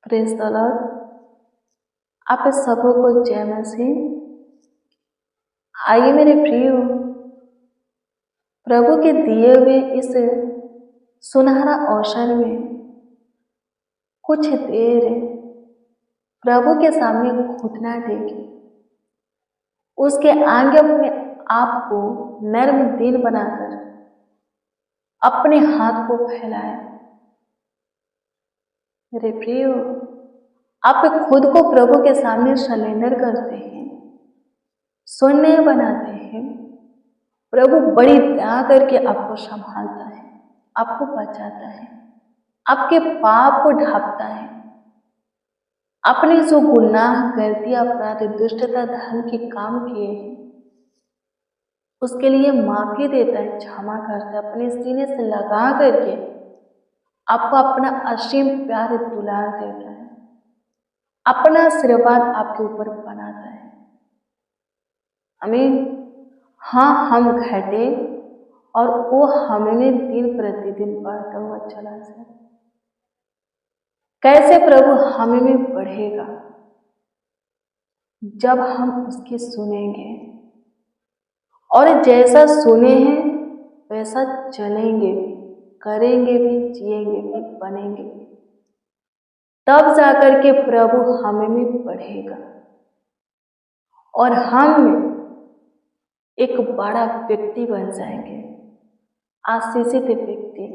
Praise the Lord. आप सबों को जय मसीह। आइए मेरे प्रियो, प्रभु के दिए हुए इस सुनहरा अवसर में कुछ देर प्रभु के सामने घुटना टेके उसके आगे अपने आप को नर्म दिल बनाकर अपने हाथ को फैलाए। मेरे प्रियो, आप खुद को प्रभु के सामने सरेंडर करते हैं, शून्य बनाते हैं। प्रभु बड़ी दया करके आपको संभालता है, आपको बचाता है, आपके पाप को ढांपता है। आपने जो गुनाह, गलती, अपराध, दुष्टता, धर्म के काम किए हैं उसके लिए माफी देता है, क्षमा करता है, अपने सीने से लगा करके आपको अपना असीम प्यार दुलार देता है, अपना आशीर्वाद आपके ऊपर बनाता है। आमीन। हाँ, हम घटे और वो हमें दिन प्रतिदिन बढ़ता हुआ चला जाए। कैसे प्रभु हमें में बढ़ेगा? जब हम उसकी सुनेंगे और जैसा सुने हैं वैसा चलेंगे भी, करेंगे भी, जिएंगे भी, बनेंगे भी, तब जाकर के प्रभु हमें में बढ़ेगा और हम एक बड़ा व्यक्ति बन जाएंगे, आशीषित व्यक्ति,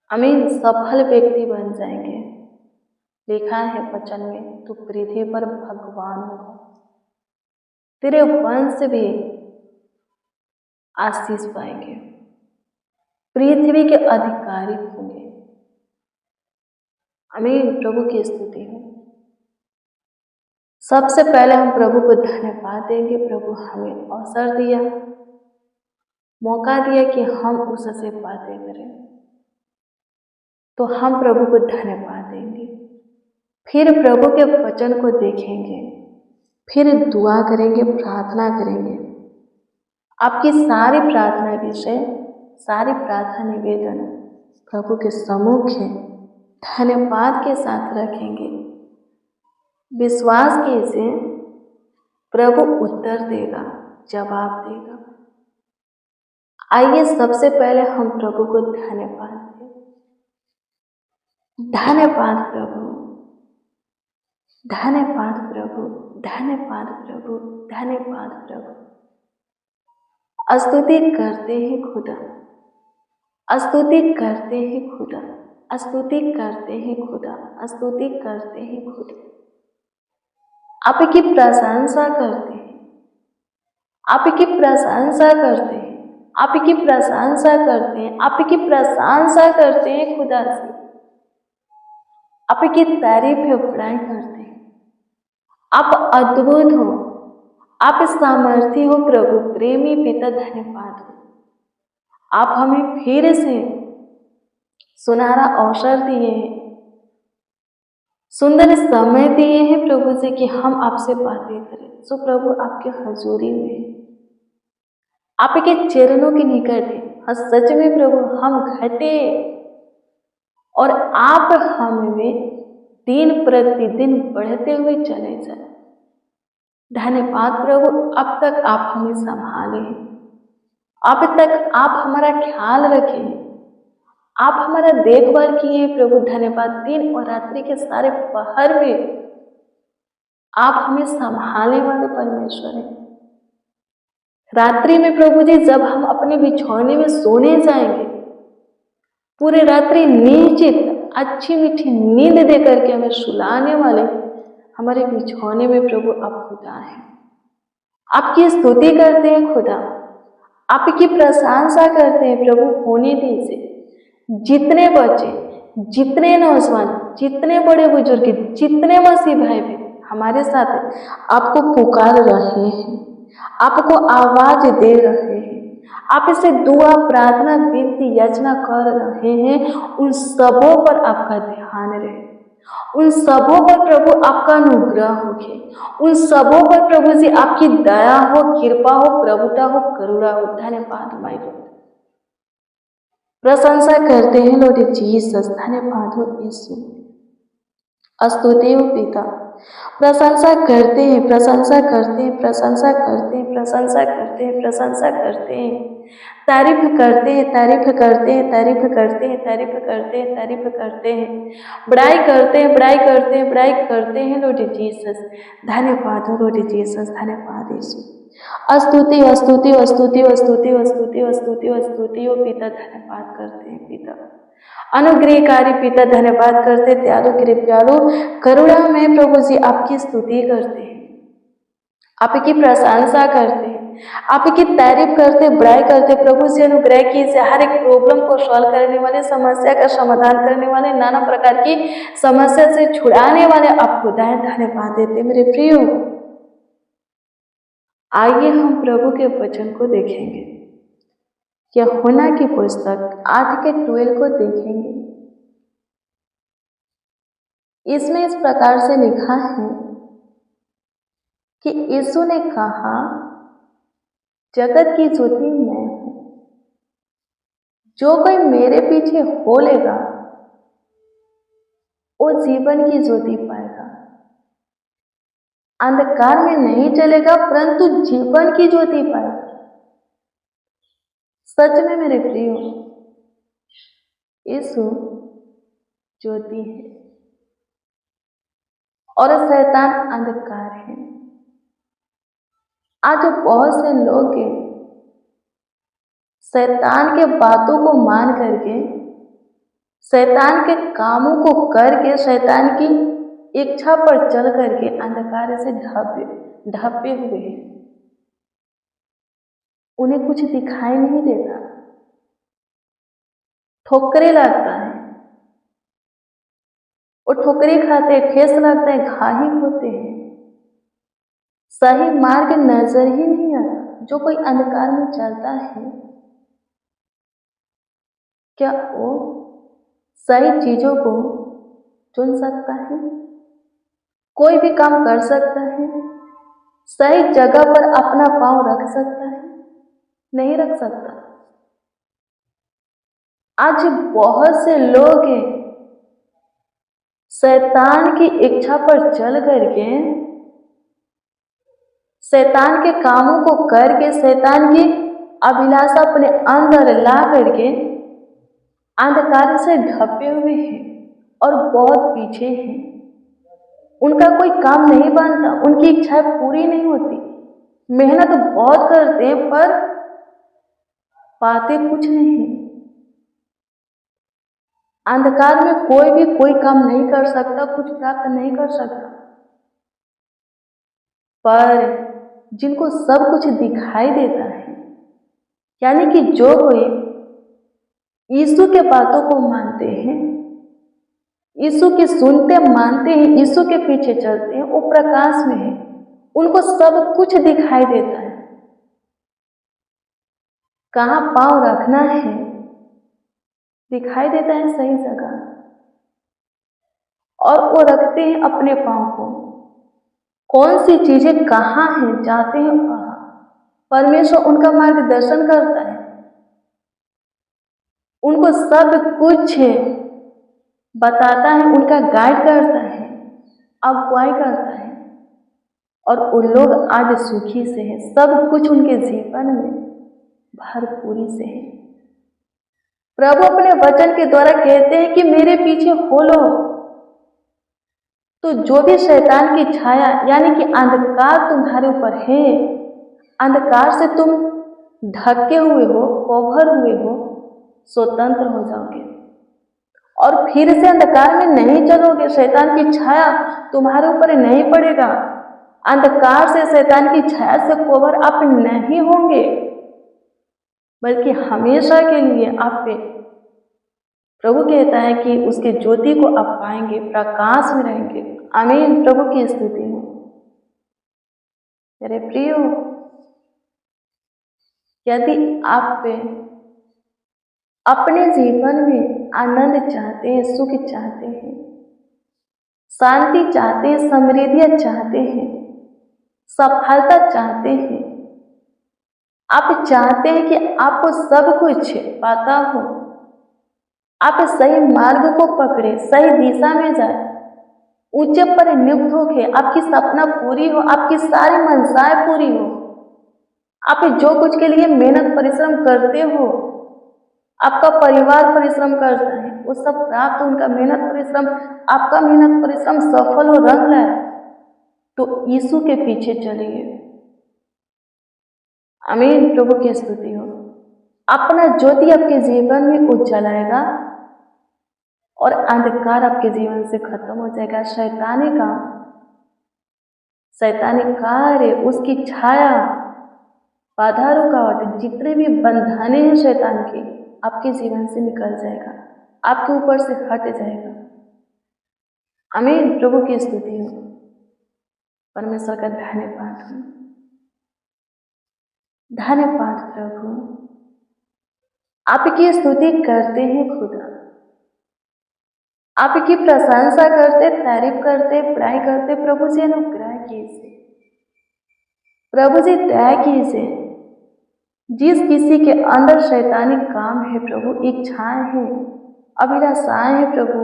आमीन, सफल व्यक्ति बन जाएंगे। लिखा है वचन में, तू पृथ्वी पर भगवान होगा, तेरे वंश भी आशीष पाएंगे, पृथ्वी के अधिकारी होंगे। आमीन। प्रभु की स्तुति हो। सबसे पहले हम प्रभु को धन्यवाद देंगे। प्रभु हमें अवसर दिया, मौका दिया कि हम उससे बातें करें, तो हम प्रभु को धन्यवाद देंगे। फिर प्रभु के वचन को देखेंगे, फिर दुआ करेंगे, प्रार्थना करेंगे। आपकी सारी प्रार्थना विषय, सारी प्रार्थना निवेदन प्रभु के सम्मुख है, धन्यवाद के साथ रखेंगे। विश्वास कीजिए, प्रभु उत्तर देगा, जवाब देगा। आइए सबसे पहले हम प्रभु को धन्यवाद दें। धन्यवाद प्रभु, धन्यवाद प्रभु, धन्यवाद प्रभु, धन्यवाद प्रभु। स्तुति करते हैं खुदा, स्तुति करते हैं खुदा, स्तुति करते हैं खुदा, स्तुति करते हैं खुदा। आपकी प्रशंसा करते हैं, आपकी प्रशंसा करते हैं, आपकी प्रशंसा करते हैं, आपकी प्रशंसा करते हैं खुदा से। आपकी तारीफ बड़ाई करते हैं। आप अद्भुत हो, आप सामर्थी हो प्रभु, प्रेमी पिता, धन्यवाद हो। आप हमें फिर से सुनहरा अवसर दिए हैं, सुंदर समय दिए हैं प्रभु से कि हम आपसे बातें करें। सो प्रभु आपके हजूरी में, आपके चरणों के निकट है। सच में प्रभु हम घटे और आप हमें दिन प्रतिदिन बढ़ते हुए चले जाए। धन्यवाद प्रभु, अब तक आप हमें संभाले, अब तक आप हमारा ख्याल रखे, आप हमारा देखभाल किए प्रभु। धन्यवाद। दिन और रात्रि के सारे पहर में आप हमें संभालने वाले परमेश्वर हैं। रात्रि में प्रभु जी जब हम अपने बिछौने में सोने जाएंगे, पूरे रात्रि निश्चित अच्छी मीठी नींद दे करके हमें सुलाने वाले हमारे बिछौने में प्रभु आप खुदा हैं। आपकी स्तुति करते हैं खुदा, आपकी प्रशंसा करते हैं प्रभु। होने दीजिए जितने बच्चे, जितने नौजवान, जितने बड़े बुजुर्ग, जितने मसीह भाई भी हमारे साथ आपको पुकार रहे हैं, आपको आवाज दे रहे हैं, आप इसे दुआ, प्रार्थना, विनती, याचना कर रहे हैं, उन सबों पर आपका ध्यान रहे, उन सबों पर प्रभु आपका अनुग्रह हो, उन सबों पर प्रभु जी आपकी दया हो, कृपा हो, प्रभुता हो, करुणा हो। धन्यवाद माय गॉड प्रशंसा करते हैं लॉर्ड जीसस, धन्यवाद हो यीशु। स्तुति हो पिता, प्रशंसा करते हैं, प्रशंसा करते हैं, प्रशंसा करते हैं, प्रशंसा करते हैं, प्रशंसा करते हैं, तारीफ करते हैं, तारीफ करते हैं, तारीफ करते हैं, तारीफ करते हैं, तारीफ करते हैं, बड़ाई करते हैं, बड़ाई करते हैं, बड़ाई करते हैं लॉर्ड जीसस। धन्यवाद हो लॉर्ड जीसस, धन्यवाद यीशु। स्तुति स्तुति स्तुति स्तुति स्तुति स्तुति स्तुति हो पिता, धन्यवाद करते हैं पिता, अनुग्रहकारी पिता, धन्यवाद करते, दयालु कृपालु करुणा में प्रभु जी आपकी स्तुति करते हैं, आपकी प्रशंसा करते हैं, आपकी तारीफ करते, बड़ाई करते। प्रभु जी अनुग्रह कीजिए, हर एक प्रॉब्लम को सॉल्व करने वाले, समस्या का समाधान करने वाले, नाना प्रकार की समस्या से छुड़ाने वाले आप खुदा है, धन्यवाद देते मेरे प्रियो। आइए हम प्रभु के वचन को देखेंगे, यूहन्ना की पुस्तक 8:12 को देखेंगे। इसमें इस प्रकार से लिखा है कि यीशु ने कहा, जगत की ज्योति मैं हूं, जो कोई मेरे पीछे हो लेगा वो जीवन की ज्योति पाएगा, अंधकार में नहीं चलेगा परंतु जीवन की ज्योति पाएगा। सच में मेरे प्रियो, यीशु ज्योति है और शैतान अंधकार है। आज बहुत से लोग शैतान के बातों को मान करके, शैतान के कामों को करके, शैतान की इच्छा पर चल करके अंधकार से ढपे हुए हैं। उन्हें कुछ दिखाई नहीं देता, ठोकरे लगता है, वो ठोकरे खाते, ठेस लगता है, घायल होते हैं, सही मार्ग नजर ही नहीं आता। जो कोई अंधकार में चलता है, क्या वो सही चीजों को चुन सकता है? कोई भी काम कर सकता है? सही जगह पर अपना पांव रख सकता है? नहीं रख सकता। आज बहुत से लोग शैतान की इच्छा पर चल करके, शैतान के कामों को करके, शैतान की अभिलाषा अपने अंदर ला करके अंधकार से ढपे हुए हैं और बहुत पीछे हैं। उनका कोई काम नहीं बनता, उनकी इच्छाएं पूरी नहीं होती, मेहनत बहुत करते हैं पर पाते कुछ नहीं। अंधकार में कोई भी कोई काम नहीं कर सकता, कुछ प्राप्त नहीं कर सकता। पर जिनको सब कुछ दिखाई देता है, यानी कि जो कोई यीशु के बातों को मानते हैं, यीशु के सुनते मानते हैं, यीशु के पीछे चलते हैं, वो प्रकाश में है, उनको सब कुछ दिखाई देता है। कहाँ पांव रखना है दिखाई देता है, सही जगह, और वो रखते हैं अपने पांव को। कौन सी चीजें कहाँ हैं, जाते हैं वहां, परमेश्वर उनका मार्गदर्शन करता है, उनको सब कुछ बताता है, उनका गाइड करता है, अगुवाई करता है, और उन लोग आज सुखी से हैं। सब कुछ उनके जीवन में भरपूरी से है। प्रभु अपने वचन के द्वारा कहते हैं कि मेरे पीछे हो लो, तो जो भी शैतान की छाया यानी कि अंधकार तुम्हारे ऊपर है, अंधकार से तुम ढके हुए हो, कवर हुए हो, स्वतंत्र हो जाओगे और फिर से अंधकार में नहीं चलोगे। शैतान की छाया तुम्हारे ऊपर नहीं पड़ेगा, अंधकार से, शैतान की छाया से कवर आप नहीं होंगे, बल्कि हमेशा के लिए आप पे प्रभु कहता है कि उसके ज्योति को आप पाएंगे, प्रकाश में रहेंगे। आमीन। प्रभु की स्तुति हो। मेरे प्रियो, यदि आप पे अपने जीवन में आनंद चाहते हैं, सुख चाहते हैं, शांति चाहते हैं, समृद्धि चाहते हैं, सफलता चाहते हैं, आप चाहते हैं कि आपको सब कुछ पता हो, आप इस सही मार्ग को पकड़े, सही दिशा में जाए, ऊंचे पर नियुक्त होके आपकी सपना पूरी हो, आपकी सारी मनसाएं पूरी हो। आप जो कुछ के लिए मेहनत परिश्रम करते हो, आपका परिवार परिश्रम करता है, वो सब प्राप्त हो, उनका मेहनत परिश्रम, आपका मेहनत परिश्रम सफल हो, रंग लाए, तो यीशु के पीछे चलिए। आमीन। प्रभु की स्तुति हो। अपना ज्योति आपके जीवन में उजलाएगा और अंधकार आपके जीवन से खत्म हो जाएगा। शैतानी काम, शैतानी कार्य, उसकी छाया, बाधा, रुकावट, जितने भी बंधने हैं शैतान के, आपके जीवन से निकल जाएगा, आपके ऊपर से हट जाएगा। आमीन। प्रभु की स्तुति हो। परमेश्वर का धन्यवाद हो, धन्यवाद प्रभु। आपकी स्तुति करते हैं खुदा, आपकी प्रशंसा करते, तारीफ करते, पढ़ाई करते। प्रभु जी अनुग्रह कीजिए, प्रभु जी दया कीजिए। जिस किसी के अंदर शैतानी काम है प्रभु, इच्छाएं हैं, अभिलाषाएं हैं प्रभु,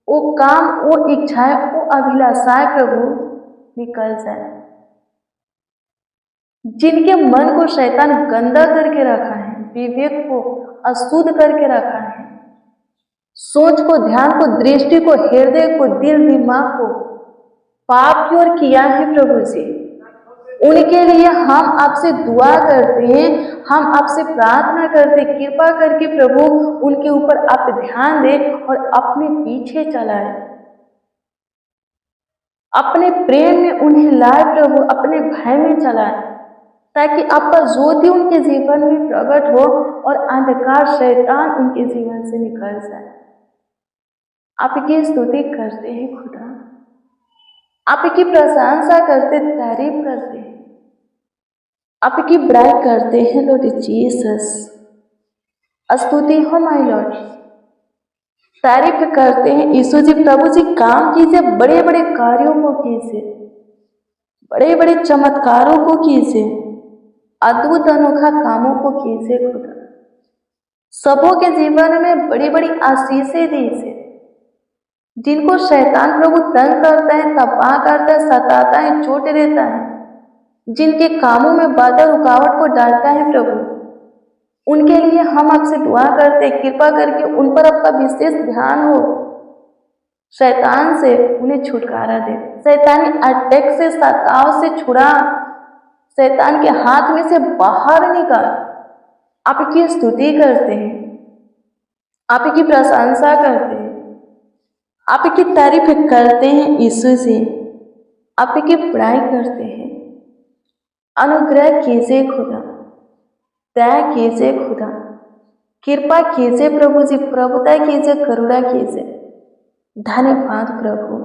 वो काम, वो इच्छाएं, वो अभिलाषाएं प्रभु निकल जाए। जिनके मन को शैतान गंदा करके रखा है, विवेक को अशुद्ध करके रखा है, सोच को, ध्यान को, दृष्टि को, हृदय को, दिल दिमाग को पाप की ओर किया है प्रभु जी, उनके लिए हम आपसे दुआ करते हैं, हम आपसे प्रार्थना करते, कृपा करके प्रभु उनके ऊपर आप ध्यान दें और अपने पीछे चलाए, अपने प्रेम में उन्हें लाए प्रभु, अपने भय में चलाए, ताकि आपका ज्योति उनके जीवन में प्रकट हो और अंधकार शैतान उनके जीवन से निकल जाए। आपकी स्तुति करते हैं खुदा, आपकी प्रशंसा करते, तारीफ करते हैं, आपकी बड़ाई करते हैं लॉर्ड जीसस। स्तुति हो माय लॉर्ड, तारीफ करते हैं यीशु जी। प्रभु जी काम कीजिए, बड़े बड़े कार्यों को कीजिए, बड़े बड़े चमत्कारों को कीजिए, अद्भुत अनोखा कामों को कीजिए खुदा। सबों के जीवन में बड़ी बड़ी आशीषें दीजिए। जिनको शैतान प्रभु तंग करता है, तबाह करता है, सताता है, चोट देता है, जिनके कामों में बाधा रुकावट को डालता है प्रभु, उनके लिए हम आपसे दुआ करते, कृपा करके उन पर आपका विशेष ध्यान हो। शैतान से उन्हें छुटकारा दे, शैतानी अटैक से, सताव से छुड़ा, शैतान के हाथ में से बाहर निकाल। आपकी स्तुति करते हैं, आपकी प्रशंसा करते हैं, आपकी तारीफ करते हैं यीशु से, आपकी पढ़ाई करते हैं। अनुग्रह कीजिए खुदा, दया कीजिए खुदा, कृपा कीजिए प्रभु जी, प्रभुता कीजिए, करुणा कीजिए। धन्यवाद प्रभु।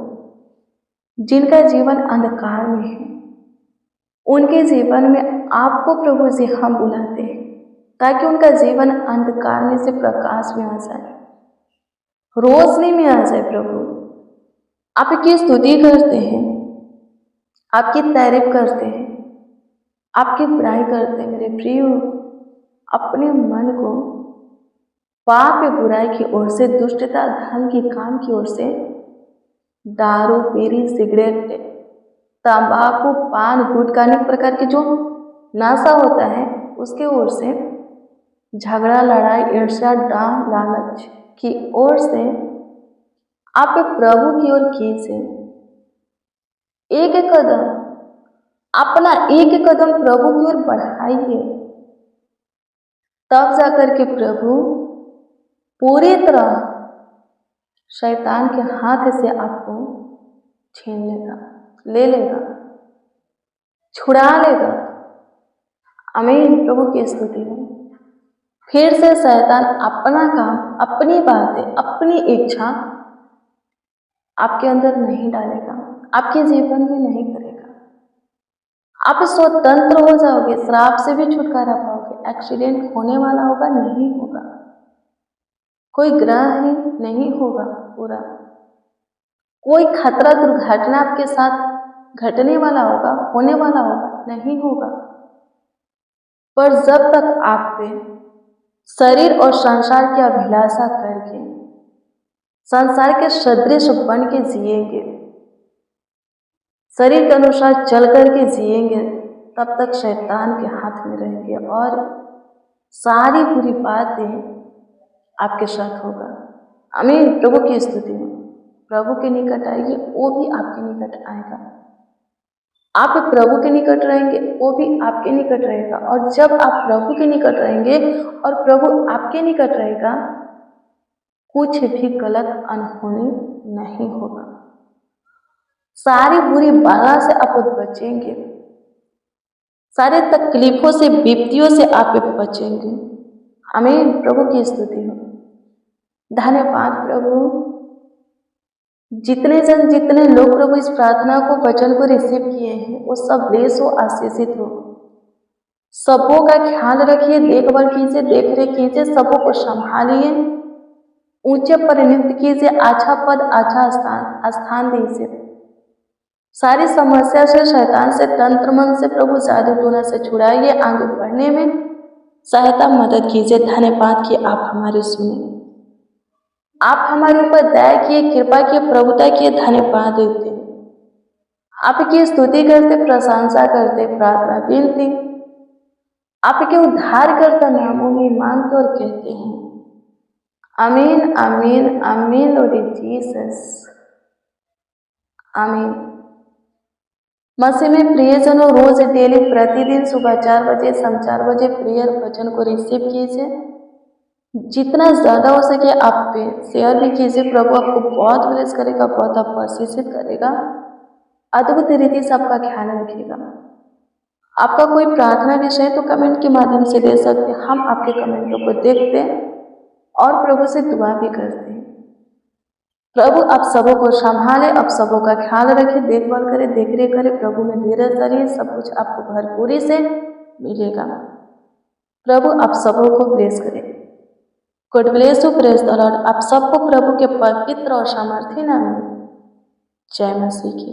जिनका जीवन अंधकार में है, उनके जीवन में आपको प्रभु जी हम बुलाते हैं, ताकि उनका जीवन अंधकार में से प्रकाश में आ जाए, रोशनी में आ जाए प्रभु। आपकी स्तुति करते हैं, आपकी तारीफ करते हैं, आपकी बड़ाई करते हैं मेरे प्रिय। अपने मन को पाप बुराई की ओर से, दुष्टता धर्म की काम की ओर से, दारू, बीड़ी, सिगरेट, तंबाकू, पान, गुटखा, अनेक प्रकार के जो नशा होता है उसके ओर से, झगड़ा, लड़ाई, ईर्ष्या, डांग, लालच की ओर से आप प्रभु की ओर कीजिए। एक एक कदम, अपना एक एक कदम प्रभु की ओर बढ़ाइए, तब जाकर के प्रभु पूरी तरह शैतान के हाथ से आपको छीन लेगा, ले लेगा, छुड़ा लेगा। आमीन। प्रभु की स्तुति हो। फिर से शैतान अपना काम, अपनी बातें, अपनी इच्छा आपके अंदर नहीं डालेगा, आपके जीवन में नहीं करेगा। आप स्वतंत्र हो जाओगे, श्राप से भी छुटकारा पाओगे। एक्सीडेंट होने वाला होगा, नहीं होगा, कोई ग्रह ही नहीं होगा पूरा, कोई खतरा दुर्घटना आपके साथ घटने वाला होगा, होने वाला होगा, नहीं होगा। पर जब तक आप पे शरीर और संसार की अभिलाषा करके संसार के सदृश बन के जिएंगे, शरीर के अनुसार चल करके जिएंगे, तब तक शैतान के हाथ में रहेंगे और सारी बुरी बातें आपके साथ होगा। आमीन। प्रभु की स्तुति हो। प्रभु के निकट आएगी, वो भी आपके निकट आएगा। आप प्रभु के निकट रहेंगे, वो भी आपके निकट रहेगा। और जब आप प्रभु के निकट रहेंगे और प्रभु आपके निकट रहेगा, कुछ भी गलत अनहोनी नहीं होगा। सारी बुरी बाला से आप बचेंगे, सारे तकलीफों से, विपत्तियों से आप बचेंगे। आमीन। प्रभु की स्तुति हो। धन्यवाद प्रभु। जितने लोग प्रभु इस प्रार्थना को, वचन को रिसीव किए हैं, वो सब ब्लेस हो, आशीषित हो। सबों का ख्याल रखिए, देखभाल कीजिए, देख रेख कीजिए, सबों को संभालिए, ऊंचे पर नियुक्त कीजिए, अच्छा पद, अच्छा स्थान दीजिए। सारी समस्या से, शैतान से, तंत्र मन से, प्रभु जादू टोना से छुड़ाइए, आगे बढ़ने में सहायता, मदद कीजिए। धन्यवाद कि आप हमारी सुने, आप हमारे ऊपर दया किए, कृपा किए, प्रभुता किए। धन्यवाद देते हैं, आपकी स्तुति करते, प्रशंसा करते, प्रार्थना विनती आपके उद्धारकर्ता नामों में मांगते और कहते हैं आमीन, आमीन, आमीन। लॉर्ड जीसस, आमीन। मसीह में प्रियजनों, रोज डेली प्रतिदिन सुबह 4 बजे, शाम 4 बजे प्रेयर वचन को रिसीव कीजिए। जितना ज़्यादा हो सके आप पे शेयर भी कीजिए। प्रभु आपको बहुत ब्लेस करेगा, बहुत आपको आशीषित करेगा, अद्भुत रीति से आपका ख्याल रखेगा। आपका कोई प्रार्थना विषय तो कमेंट के माध्यम से दे सकते हैं, हम आपके कमेंटों को देखते हैं और प्रभु से दुआ भी करते हैं। प्रभु आप सबों को संभाले, आप सबों का ख्याल रखे, देखभाल करे, देख रेख करे। प्रभु में धीरज धरिए, सब कुछ आपको भरपूरी से मिलेगा। प्रभु आप सबों को ब्लेस करे। God bless you, praise the Lord. आप सबको प्रभु के पवित्र और सामर्थी नाम में जय मसीह की।